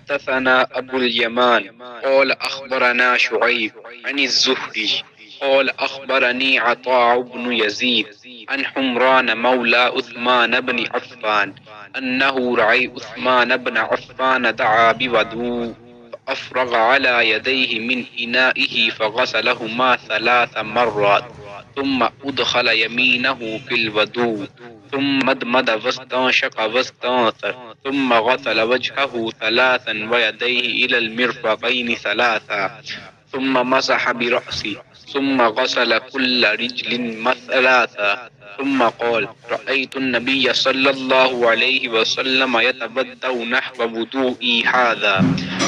حدثنا ابو اليمان قال اخبرنا شعيب عن الزهري قال اخبرني عطاء بن يزيد عن حمران مولى عثمان بن عفان انه رأى عثمان بن عفان دعا بوضوء فأفرغ على يديه من إنائه فغسلهما 3 مرات ثم أدخل يمينه في الوضوء ثم مدمد واستنشق واستنثر ثم غسل وجهه 3 ويديه إلى المرفقين 3 ثم مسح برأسه ثم غسل كل رجل 3 ثم قال رأيت النبي صلى الله عليه وسلم يتبدأ نحو وضوئي هذا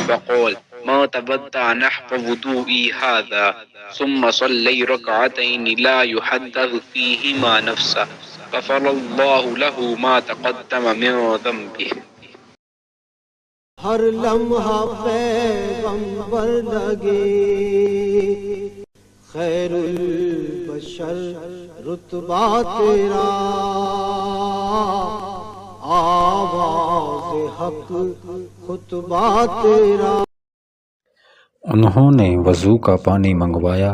وقال ما تبدأ نحو وضوئي هذا ثم صلي ركعتين لا يحدث فيهما نفسه غفر الله له ما تقدم من ذنبه. ہر لمحہ پیغمبر لگے خیر البشر رتبہ تیرا آواز حق خطبہ تیرا. انہوں نے وضو کا پانی منگوایا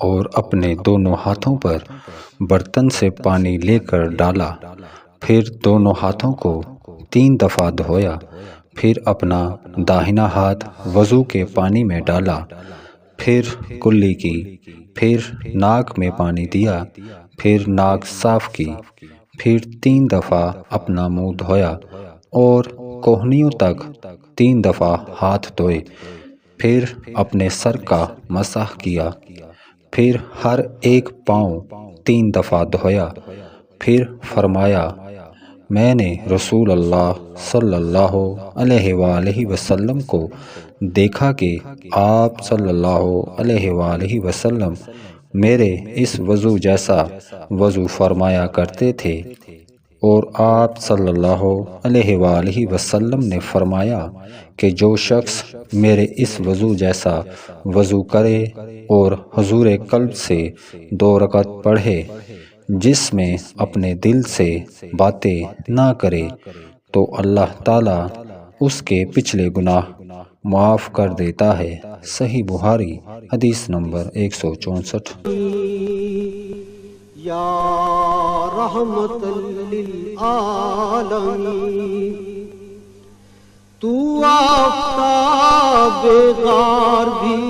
اور اپنے دونوں ہاتھوں پر برتن سے پانی لے کر ڈالا، پھر دونوں ہاتھوں کو 3 دفعہ دھویا، پھر اپنا داہنا ہاتھ وضو کے پانی میں ڈالا، پھر کلی کی، پھر ناک میں پانی دیا، پھر ناک صاف کی، پھر 3 دفعہ اپنا منہ دھویا اور کوہنیوں تک 3 دفعہ ہاتھ دھوئے، پھر اپنے سر کا مسح کیا، پھر ہر ایک پاؤں 3 دفعہ دھویا، پھر فرمایا میں نے رسول اللہ صلی اللہ علیہ وآلہ وسلم کو دیکھا کہ آپ صلی اللہ علیہ وآلہ وسلم میرے اس وضو جیسا وضو فرمایا کرتے تھے، اور آپ صلی اللہ علیہ وآلہ وسلم نے فرمایا کہ جو شخص میرے اس وضو جیسا وضو کرے اور حضور قلب سے 2 رکعت پڑھے جس میں اپنے دل سے باتیں نہ کرے تو اللہ تعالیٰ اس کے پچھلے گناہ معاف کر دیتا ہے. صحیح بخاری حدیث نمبر 164. یا رحمت للعالمین تو آفتاب غار بھی